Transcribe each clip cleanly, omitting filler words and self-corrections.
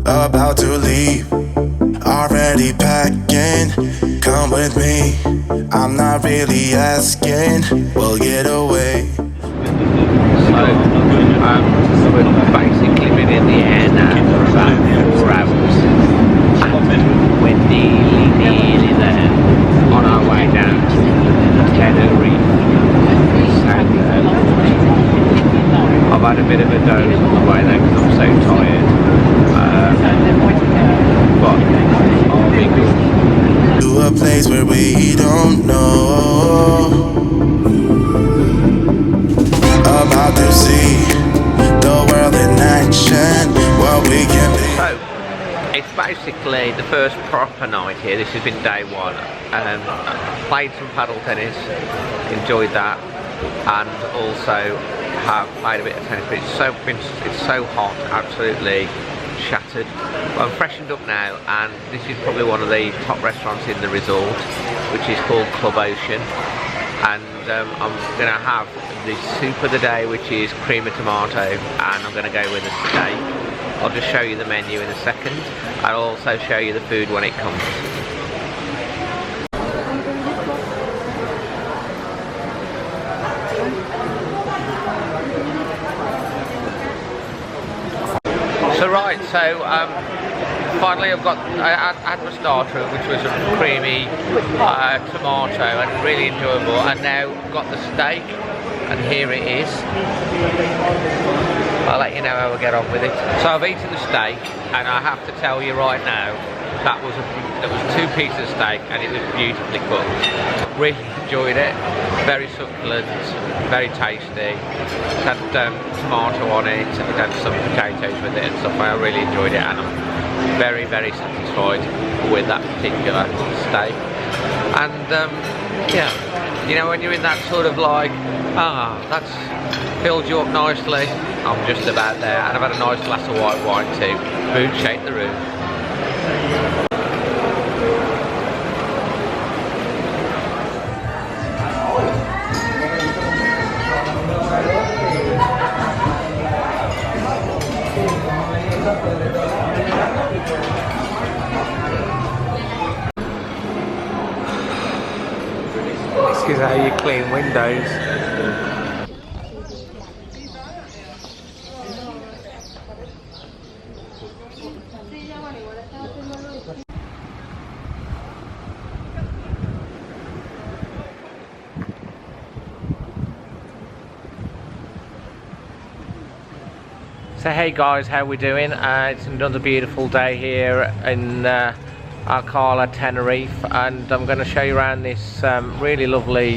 about to leave, already packing. Come with me, I'm not really asking. We'll get away. So we've basically been in the air now for about 4 hours, and we're nearly there on our way down to Tenerife. I've had a bit of a doze on the way there because I'm so tired, but I'll be good. To a place where we don't know, about to see the world in action, what we can be. So, it's basically the first proper night here. This has been day one. Played some paddle tennis, enjoyed that, and also have played a bit of tennis, but it's so hot, absolutely shattered. But I'm freshened up now, and this is probably one of the top restaurants in the resort, which is called Club Ocean. And I'm going to have the soup of the day, which is cream of tomato, and I'm going to go with a steak. I'll just show you the menu in a second. I'll also show you the food when it comes. So finally I had my starter, which was a creamy tomato and really enjoyable, and now I've got the steak, and here it is. I'll let you know how I get on with it. So I've eaten the steak, and I have to tell you right now, that was 2 pieces of steak, and it was beautifully cooked. Really enjoyed it. Very succulent, very tasty. It had tomato on it, and it had some potatoes with it and stuff. I really enjoyed it, and I'm very, very satisfied with that particular steak. And yeah, you know, when you're in that sort of like, that's filled you up nicely, I'm just about there. And I've had a nice glass of white wine too. Mood shake the room. This is how you clean windows. So hey guys, how we doing? It's another beautiful day here in Acala Tenerife, and I'm going to show you around this really lovely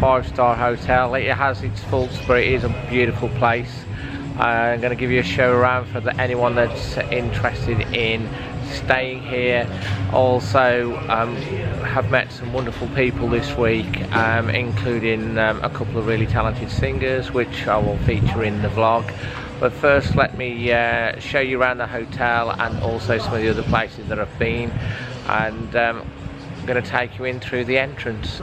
5-star hotel. It has its faults, but it is a beautiful place. I'm going to give you a show around for anyone that's interested in staying here. Also have met some wonderful people this week, including a couple of really talented singers, which I will feature in the vlog. But first, let me show you around the hotel and also some of the other places that I've been, and I'm going to take you in through the entrance.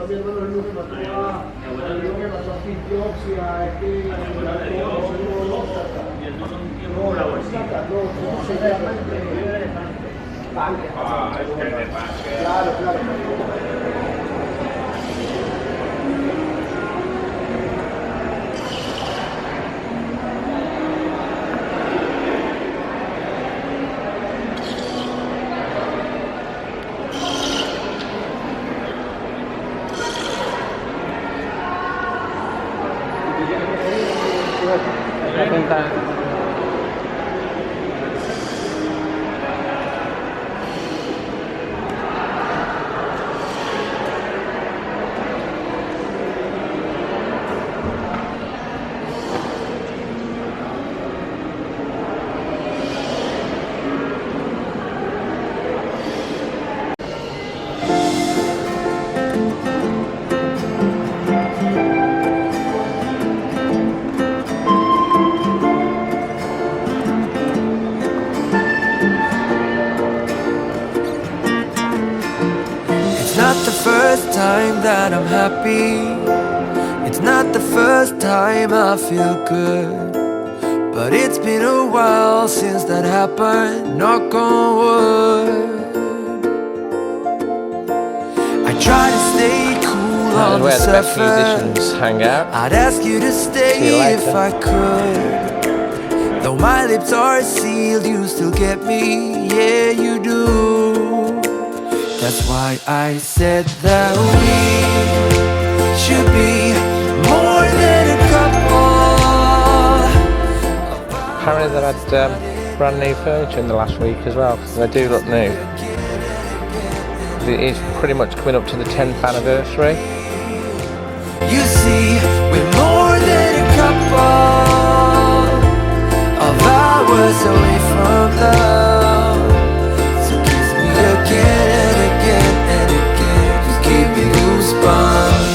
Time that I'm happy, it's not the first time I feel good, but it's been a while since that happened. Knock on wood. I try to stay cool on the surface. Musicians hang out. I'd ask you to stay if I could. Though my lips are sealed, you still get me. Yeah, you do. That's why I said that we should be more than a couple. Apparently they had brand new furniture in the last week as well, because they do look new. It is pretty much coming up to the 10th anniversary. You see, we're more than a couple of hours away from love. So kiss me again and again and again. Just give me goosebumps.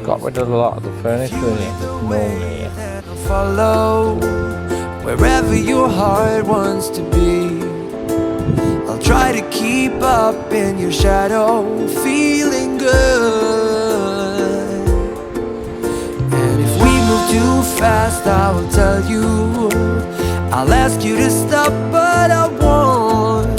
Got rid of a lot of the furniture in it, normally. Follow wherever your heart wants to be. I'll try to keep up in your shadow, feeling good. And if we move too fast, I will tell you. I'll ask you to stop, but I won't.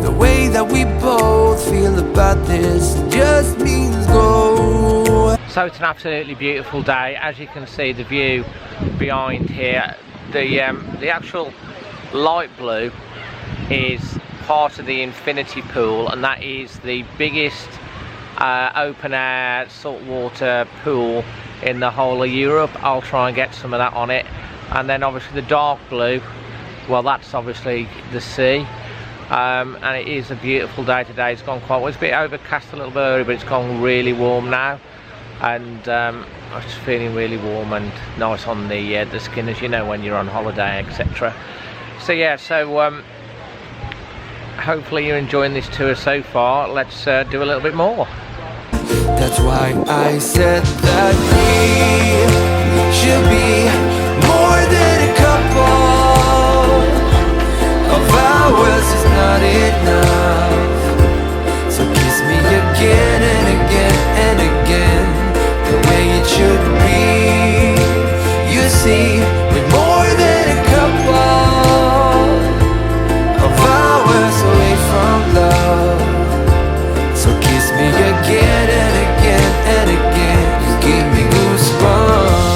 The way that we both feel about this just means go. So it's an absolutely beautiful day. As you can see, the view behind here, the actual light blue is part of the infinity pool, and that is the biggest open air saltwater pool in the whole of Europe. I'll try and get some of that on it. And then obviously the dark blue, well, that's obviously the sea. And it is a beautiful day today. It's gone quite well. It's a bit overcast a little bit early, but it's gone really warm now. And I'm just feeling really warm and nice on the skin, as you know, when you're on holiday, etc. So yeah, so hopefully you're enjoying this tour so far. Let's do a little bit more. That's why I said that we should be more than a couple of hours is not enough. So kiss me again and again and again, the way it should be. You see, we're more than a couple of hours away from love. So kiss me again and again and again. Just give me goosebumps.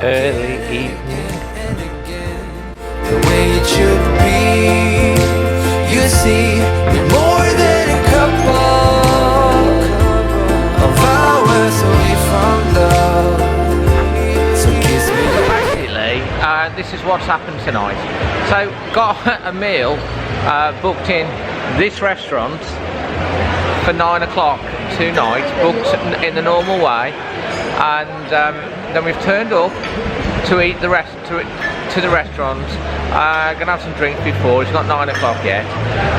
Early evening. The way it should be. You see, we're more than a couple of hours away from love. So kiss me. Basically, this is what's happened tonight. So got a meal booked in this restaurant for 9 o'clock tonight, booked in the normal way, and then we've turned up to eat the to the restaurant. Gonna have some drinks before. It's not 9 o'clock yet,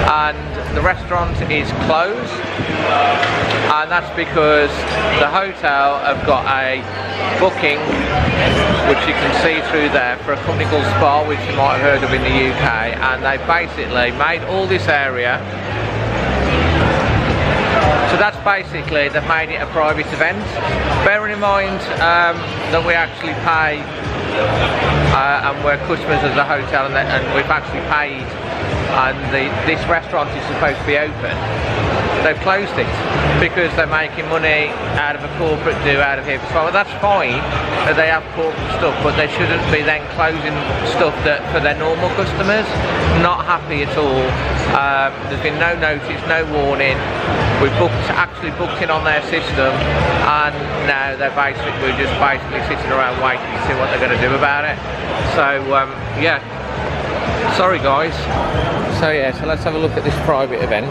and the restaurant is closed, and that's because the hotel have got a booking, which you can see through there, for a company called Spa, which you might have heard of in the UK, and they basically made all this area. So that's basically, they've made it a private event. Bearing in mind that we actually pay and we're customers of the hotel, and we've actually paid, and this restaurant is supposed to be open. They've closed it because they're making money out of a corporate do out of here. So that's fine that they have corporate stuff, but they shouldn't be then closing stuff that for their normal customers. Not happy at all. There's been no notice, no warning. We actually booked in on their system, and now we're just basically sitting around waiting to see what they're going to do about it. So yeah, Sorry guys. So yeah, so let's have a look at this private event.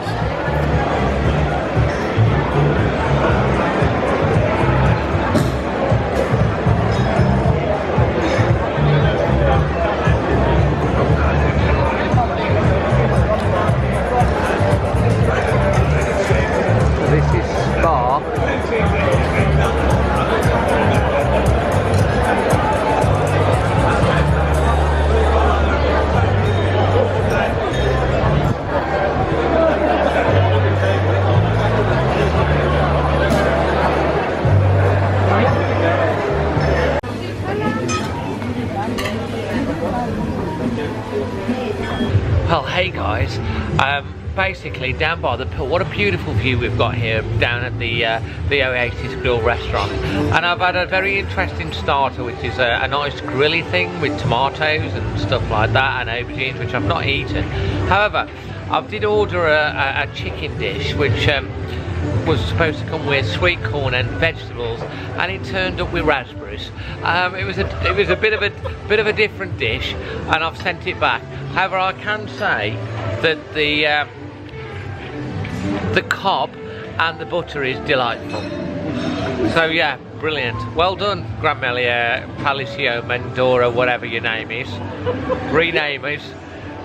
This is Spa. Well, hey guys, basically down by the pool, what a beautiful view we've got here down at the Oasis Grill restaurant. And I've had a very interesting starter, which is a nice grilly thing with tomatoes and stuff like that, and aubergines, which I've not eaten. However, I did order a chicken dish, which was supposed to come with sweet corn and vegetables, and it turned up with raspberries. It was a bit of a different dish, and I've sent it back. However, I can say that the cob and the butter is delightful. So yeah, brilliant. Well done, Gran Melia Palacio, Mendora, whatever your name is. Rename it,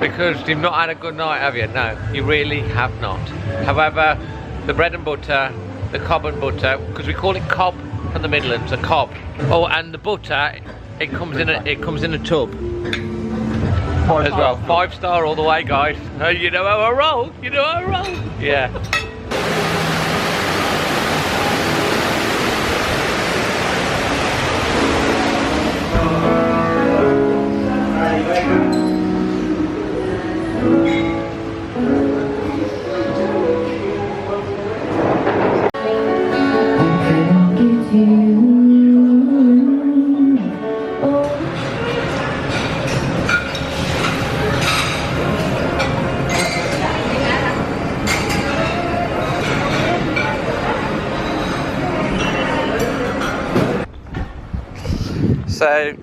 because you've not had a good night, have you? No, you really have not. However, the bread and butter, the cob and butter, because we call it cob from the Midlands, a cob. Oh, and the butter, it comes in a tub as well. 5-star all the way, guys. Oh, you know how I roll. You know how I roll. Yeah. So,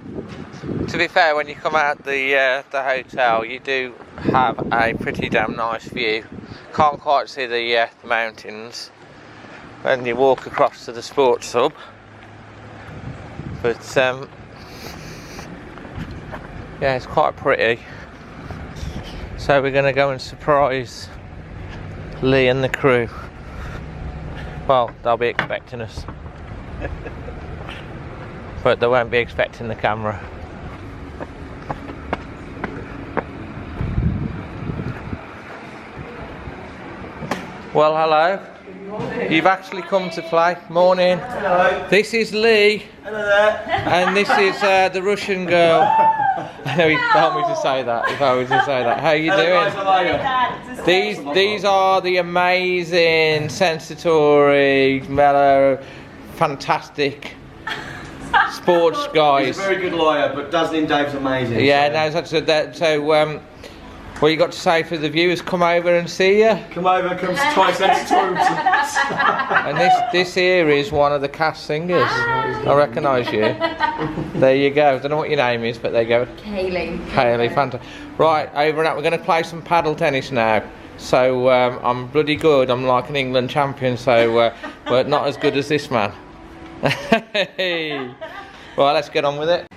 to be fair, when you come out the hotel, you do have a pretty damn nice view. Can't quite see the mountains when you walk across to the sports hub, but yeah, it's quite pretty. So we're going to go and surprise Lee and the crew. Well, they'll be expecting us. But they won't be expecting the camera. Well, hello. You've actually come to play. Morning. Hello. This is Lee. Hello there. And this is the Russian girl. I know he told me to say that. He told me to say that. How are you Hello doing? guys, how are you? These are the amazing, sensatory, mellow, fantastic sports guys. He's a very good lawyer, but Dazzling Dave's amazing. Yeah, so. no, that's that. So, what you got to say for the viewers? Come over and see you. Come over, come try Sensatorium. And this here is one of the cast singers. I recognise you. There you go. Don't know what your name is, but there you go. Kaylee, fantastic. Right, over and out. We're going to play some paddle tennis now. So I'm bloody good. I'm like an England champion. So, but not as good as this man. Right, let's get on with it.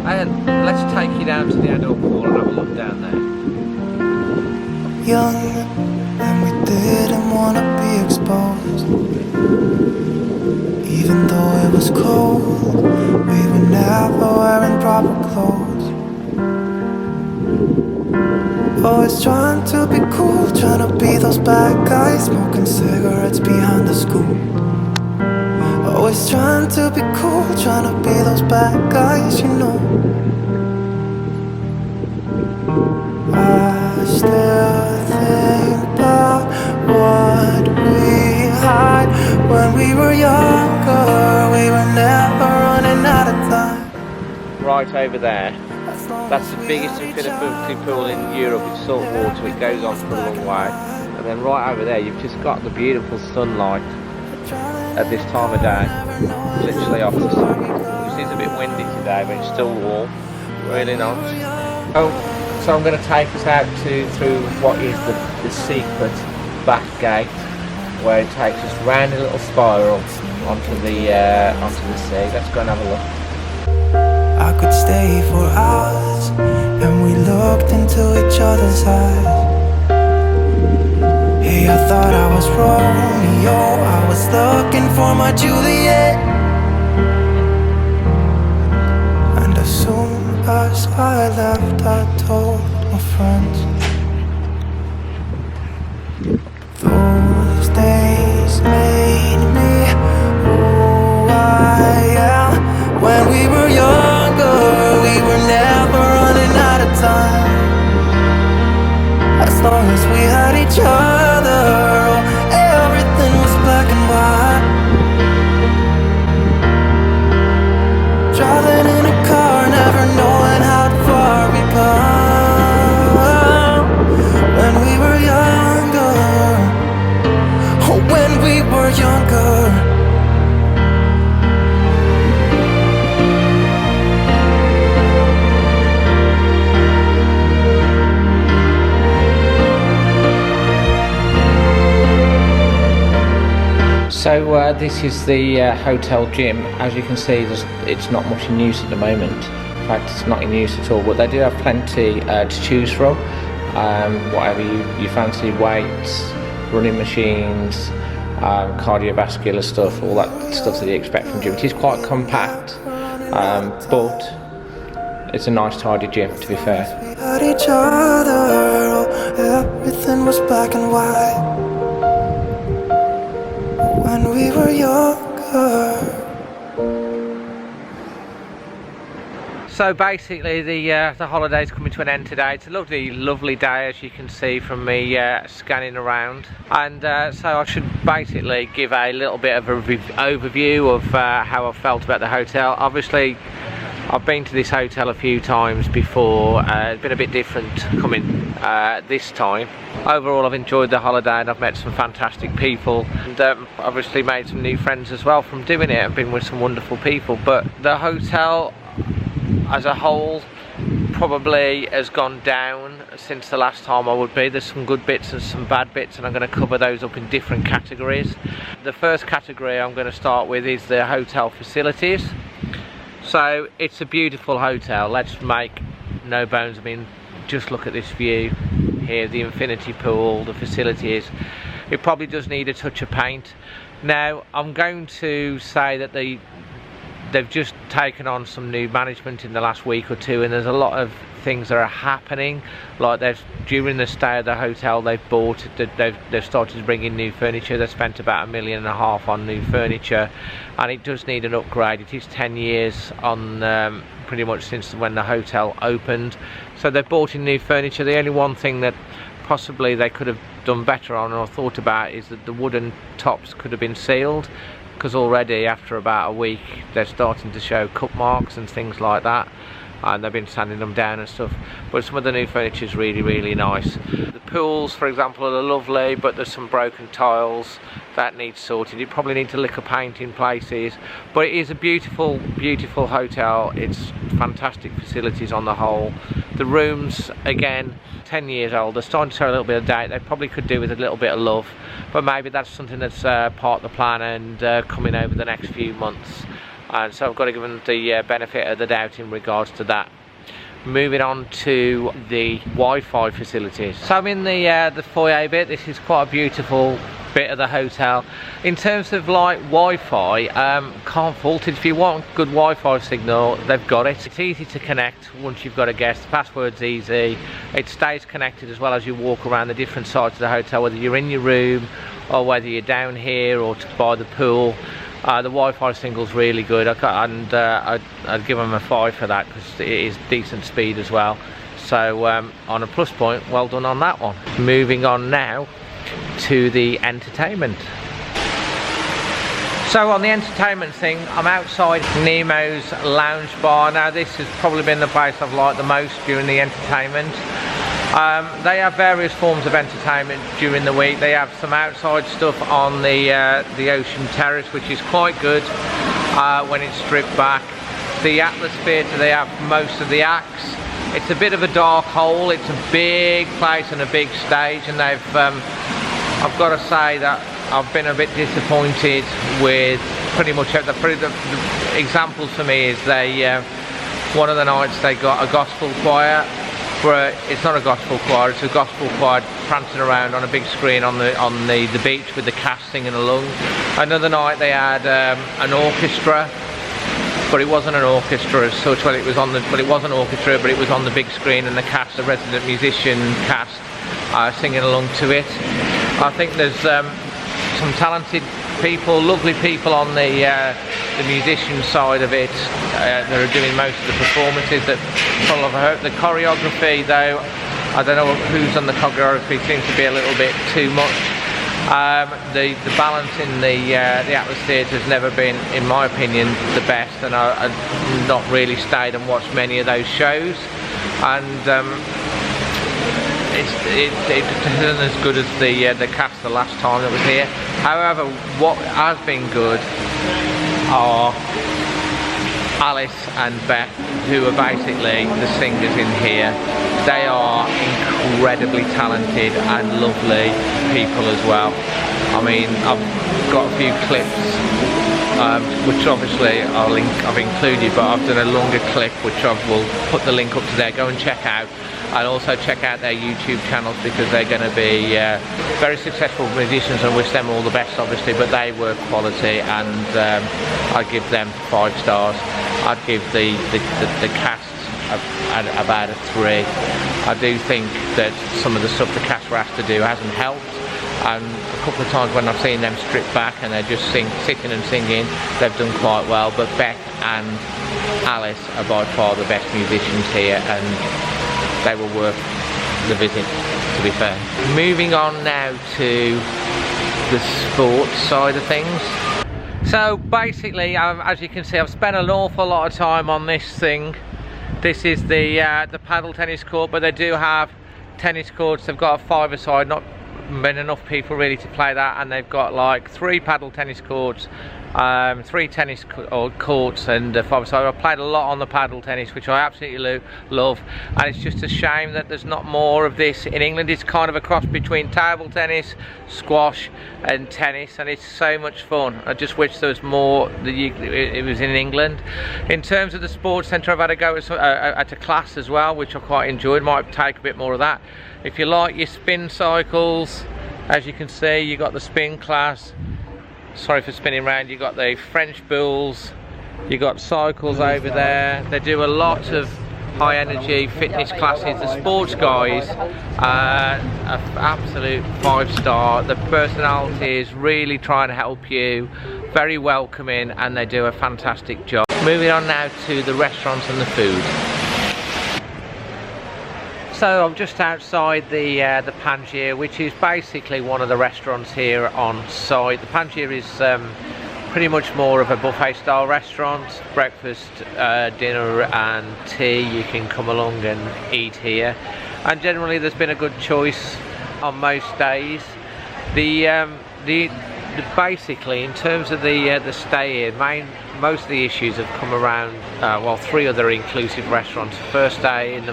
And let's take you down to the adult pool and have a look down there. Young, and we didn't want to be exposed. Even though it was cold, we were never wearing proper clothes. Always trying to be cool, trying to be those bad guys, smoking cigarettes behind the school. Always trying to be cool, trying to be those bad guys, you know. I still think about what we had when we were younger. We were never running out of time. Right over there. That's the biggest infinity pool in Europe. It's salt water. It goes on for a long way. And then right over there, you've just got the beautiful sunlight at this time of day. Literally off the sun. It is a bit windy today, but it's still warm. Really nice. So I'm going to take us out through what is the secret back gate, where it takes us round a little spiral onto the sea. Let's go and have a look. I could stay for hours, and we looked into each other's eyes. Hey, I thought I was Romeo, I was looking for my Juliet. And as soon as I left, I told my friends. Those days made me who I am. When we were younger, we were never running out of time. As long as we had each other, everything was black and white. Driving in a car, never knowing how far we come. When we were younger, oh, when we were younger. So this is the hotel gym. As you can see, it's not much in use at the moment. In fact, it's not in use at all, but they do have plenty to choose from. Whatever you fancy, weights, running machines, cardiovascular stuff, all that stuff that you expect from gym. It is quite compact, but it's a nice tidy gym, to be fair. We had each other, everything was black and white. When we were younger. So basically the holiday's coming to an end today. It's a lovely day, as you can see from me scanning around, and so I should basically give a little bit of an overview of how I felt about the hotel. Obviously I've been to this hotel a few times before. It's been a bit different coming this time. Overall, I've enjoyed the holiday and I've met some fantastic people, and obviously made some new friends as well from doing it, and been with some wonderful people. But the hotel as a whole probably has gone down since the last time I would be. There's some good bits and some bad bits, and I'm going to cover those up in different categories. The first category I'm going to start with is the hotel facilities. So it's a beautiful hotel, let's make no bones. I mean, just look at this view here, the infinity pool, the facilities. It probably does need a touch of paint. Now I'm going to say that they've just taken on some new management in the last week or two, and there's a lot of things that are happening. Like during the stay of the hotel, they've started to bring in new furniture. They've spent about $1.5 million on new furniture, and it does need an upgrade. It is 10 years on pretty much since when the hotel opened, so they've bought in new furniture. The only one thing that possibly they could have done better on, or thought about, is that the wooden tops could have been sealed, because already after about a week they're starting to show cut marks and things like that, and they've been sanding them down and stuff. But some of the new furniture is really nice. The pools, for example, are lovely, but there's some broken tiles that need sorted. You probably need to lick a paint in places, but it is a beautiful hotel. It's fantastic facilities on the whole. The rooms, again, 10 years old, they're starting to show a little bit of date. They probably could do with a little bit of love, but maybe that's something that's part of the plan and coming over the next few months. And so I've got to give them the benefit of the doubt in regards to that. Moving on to the Wi-Fi facilities. So I'm in the foyer bit. This is quite a beautiful bit of the hotel. In terms of like Wi-Fi, can't fault it. If you want good Wi-Fi signal, they've got it. It's easy to connect once you've got a guest. The password's easy. It stays connected as well as you walk around the different sides of the hotel, whether you're in your room or whether you're down here or by the pool. The Wi-Fi signal's really good, and I'd give them a 5 for that, because it is decent speed as well. So on a plus point, well done on that one. Moving on now to the entertainment. So on the entertainment thing, I'm outside Nemo's lounge bar. Now this has probably been the place I've liked the most during the entertainment. They have various forms of entertainment during the week. They have some outside stuff on the ocean terrace, which is quite good when it's stripped back. The Atlas Theatre, they have most of the acts. It's a bit of a dark hole. It's a big place and a big stage, and they've I've got to say that I've been a bit disappointed with pretty much the examples for me is they one of the nights they got a gospel choir, but it's not a gospel choir, it's a gospel choir prancing around on a big screen on the beach with the cast singing along. Another night they had an orchestra, but it wasn't an orchestra as such. Well, it was on the, but it was an orchestra, but it was on the big screen, and the cast, the resident musician cast, singing along to it. I think there's some talented people, lovely people on the musician side of it that are doing most of the performances. That the choreography, though, I don't know who's on the choreography. Seems to be a little bit too much. The balance in the Atlas Theatre has never been, in my opinion, the best, and I've not really stayed and watched many of those shows, and it isn't as good as the cast the last time that was here. However, what has been good are Alice and Beth, who are basically the singers in here. They are incredibly talented and lovely people as well. I mean, I've got a few clips, which obviously I've included, but I've done a longer clip which I will put the link up to there. Go and check out, and also check out their YouTube channels, because they're going to be very successful musicians, and wish them all the best obviously, but they work quality, and I give them 5 stars. I'd give the cast about a 3. I do think that some of the stuff the cast were asked to do hasn't helped, and a couple of times when I've seen them strip back and they're just sitting and singing, they've done quite well. But Beth and Alice are by far the best musicians here, and they were worth the visit, to be fair. Moving on now to the sports side of things. So basically, as you can see, I've spent an awful lot of time on this thing. This is the paddle tennis court, but they do have tennis courts. They've got a 5-a-side, not been enough people really to play that, and they've got like 3 paddle tennis courts, 3 tennis courts, and 5-a-side. I played a lot on the paddle tennis, which I absolutely love, and it's just a shame that there's not more of this in England. It's kind of a cross between table tennis, squash and tennis, and it's so much fun. I just wish there was more, it was in England. In terms of the sports centre, I've had to go at a class as well, which I quite enjoyed. Might take a bit more of that. If you like your spin cycles, as you can see, you got the spin class. Sorry for spinning around. You got the French bulls, you got cycles over there. They do a lot of high energy fitness classes. The sports guys are absolute 5-star. The personality is really trying to help you, very welcoming, and they do a fantastic job. Moving on now to the restaurants and the food. So I'm just outside the Pangea, which is basically one of the restaurants here on site. The Pangea is pretty much more of a buffet style restaurant. Breakfast, dinner and tea, you can come along and eat here. And generally there's been a good choice on most days. Basically, in terms of the stay here, most of the issues have come around. Well, 3 other inclusive restaurants. First day in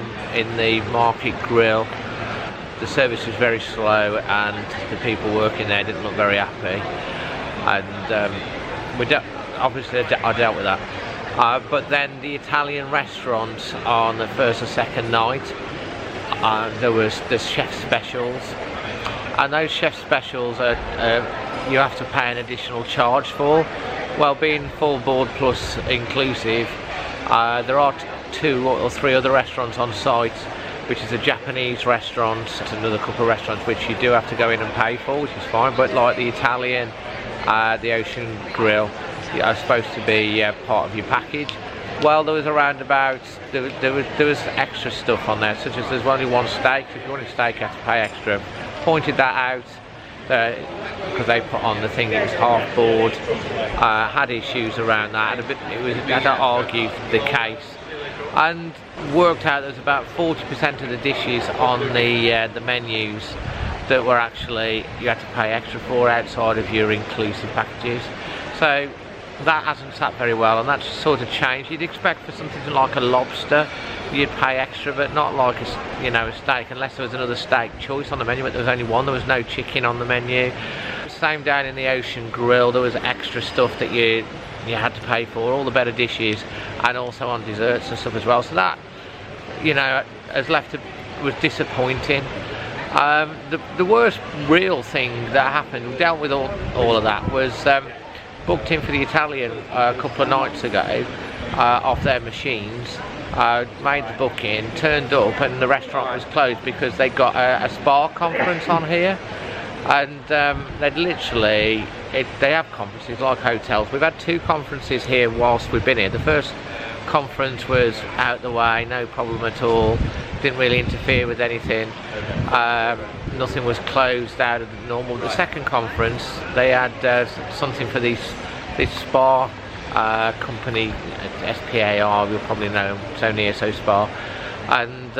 the Market Grill, the service was very slow, and the people working there didn't look very happy. And obviously I dealt with that. But then the Italian restaurant on the first or second night, there was the chef specials, and those chef specials are you have to pay an additional charge for. Well, being full board plus inclusive, there are 2 or 3 other restaurants on site, which is a Japanese restaurant and another couple of restaurants which you do have to go in and pay for, which is fine. But like the Italian, the Ocean Grill, are supposed to be part of your package. Well, there was around about, there was extra stuff on there, such as there's only 1 steak. If you wanted steak, you have to pay extra. Pointed that out, because they put on the thing, it was half board, had issues around that, and had to argue the case. and worked out there's about 40% of the dishes on the menus that were actually you had to pay extra for outside of your inclusive packages. So that hasn't sat very well, and that's sort of changed. You'd expect for something like a lobster you'd pay extra, but not like a steak, unless there was another steak choice on the menu, but there was only one. There was no chicken on the menu. Same down in the Ocean Grill, there was extra stuff that you had to pay for, all the better dishes, and also on desserts and stuff as well. So that, was disappointing. The worst real thing that happened, we dealt with all of that, was booked in for the Italian a couple of nights ago off their machines. Made the booking, turned up, and the restaurant was closed because they got a spa conference on here. And they have conferences like hotels. We've had 2 conferences here whilst we've been here. The first conference was out the way, no problem at all, didn't really interfere with anything. Nothing was closed out of the normal. The second conference, they had something for this spa company, SPAR, you'll probably know, So Near So Spa, and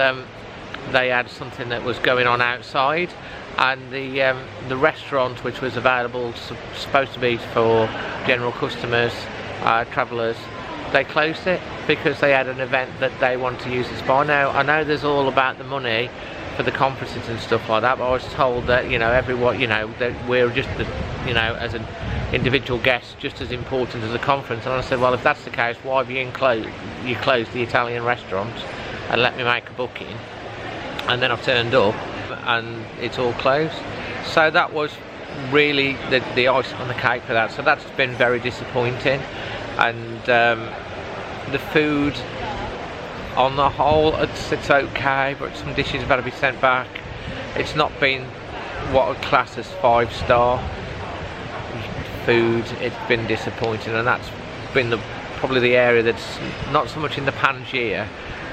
they had something that was going on outside, and the restaurant, which was available, supposed to be for general customers, travellers, they closed it because they had an event that they want to use the spa. Now I know there's all about the money for the conferences and stuff like that, but I was told that everyone, that we're just as an individual guest just as important as the conference. And I said, well, if that's the case, why have you closed the Italian restaurant and let me make a booking? And then I've turned up and it's all closed. So that was really the icing on the cake for that. So that's been very disappointing. And the food on the whole, it's okay, but some dishes have had to be sent back. It's not been what a class as 5-star food. It's been disappointing, and that's been probably the area that's not so much in the Pangea,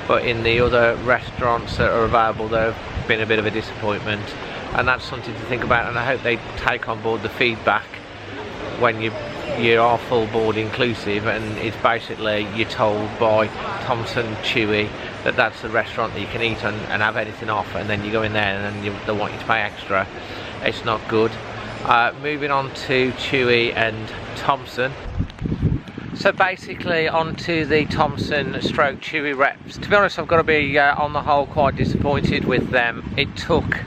but in the other restaurants that are available, there have been a bit of a disappointment. And that's something to think about, and I hope they take on board the feedback when you are full board inclusive, and it's basically you're told by Thompson, Tui, that that's the restaurant that you can eat and have anything off, and then you go in there and then they want you to pay extra. It's not good. Moving on to Tui and Thompson. So basically onto the Thompson stroke Tui reps. To be honest, I've got to be on the whole quite disappointed with them. It took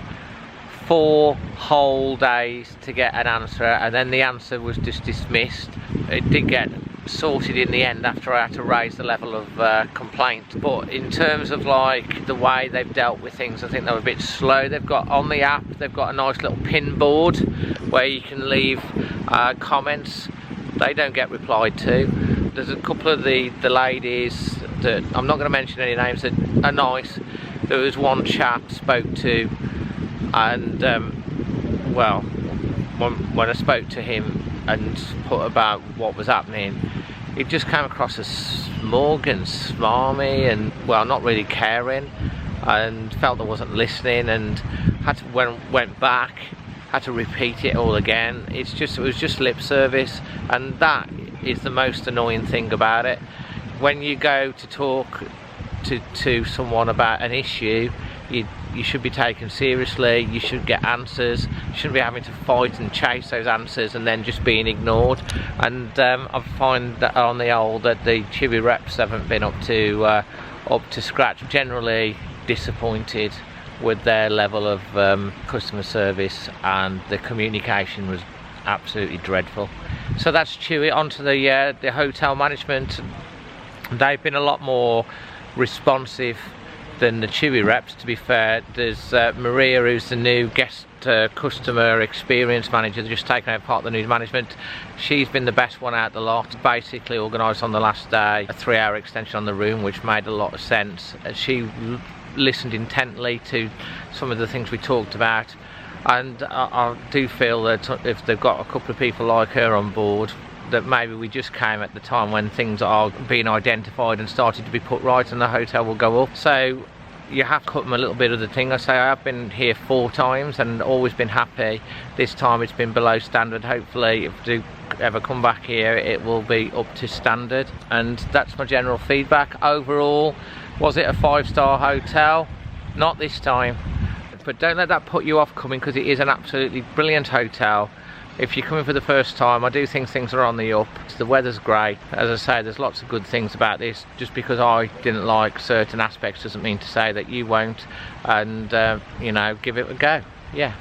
4 whole days to get an answer, and then the answer was just dismissed. It did get sorted in the end after I had to raise the level of complaint, but in terms of like the way they've dealt with things, I think they were a bit slow. They've got on the app, they've got a nice little pin board where you can leave comments. They don't get replied to. There's a couple of the ladies that I'm not going to mention any names that are nice. There was one chap spoke to, and well, when I spoke to him and put about what was happening, it just came across as smug and smarmy and, well, not really caring, and felt I wasn't listening, and had to went back, had to repeat it all again. It was just lip service, and that is the most annoying thing about it. When you go to talk to someone about an issue, you should be taken seriously, you should get answers, you shouldn't be having to fight and chase those answers and then just being ignored. And I find that on the whole that the Tui reps haven't been up to scratch. Generally disappointed with their level of customer service, and the communication was absolutely dreadful. So that's Tui. Onto the hotel management. They've been a lot more responsive than the Tui reps, to be fair. There's Maria, who's the new guest customer experience manager, just taken over part of the new management. She's been the best one out the lot. Basically organised on the last day a 3-hour extension on the room, which made a lot of sense. She listened intently to some of the things we talked about, and I do feel that if they've got a couple of people like her on board, that maybe we just came at the time when things are being identified and started to be put right, and the hotel will go up. So you have to cut them a little bit of the thing. I say I have been here 4 times and always been happy. This time it's been below standard. Hopefully if we do ever come back here, it will be up to standard. And that's my general feedback. Overall, was it a 5-star hotel? Not this time. But don't let that put you off coming, because it is an absolutely brilliant hotel. If you're coming for the first time, I do think things are on the up. The weather's great. As I say, there's lots of good things about this. Just because I didn't like certain aspects doesn't mean to say that you won't. And, you know, give it a go. Yeah.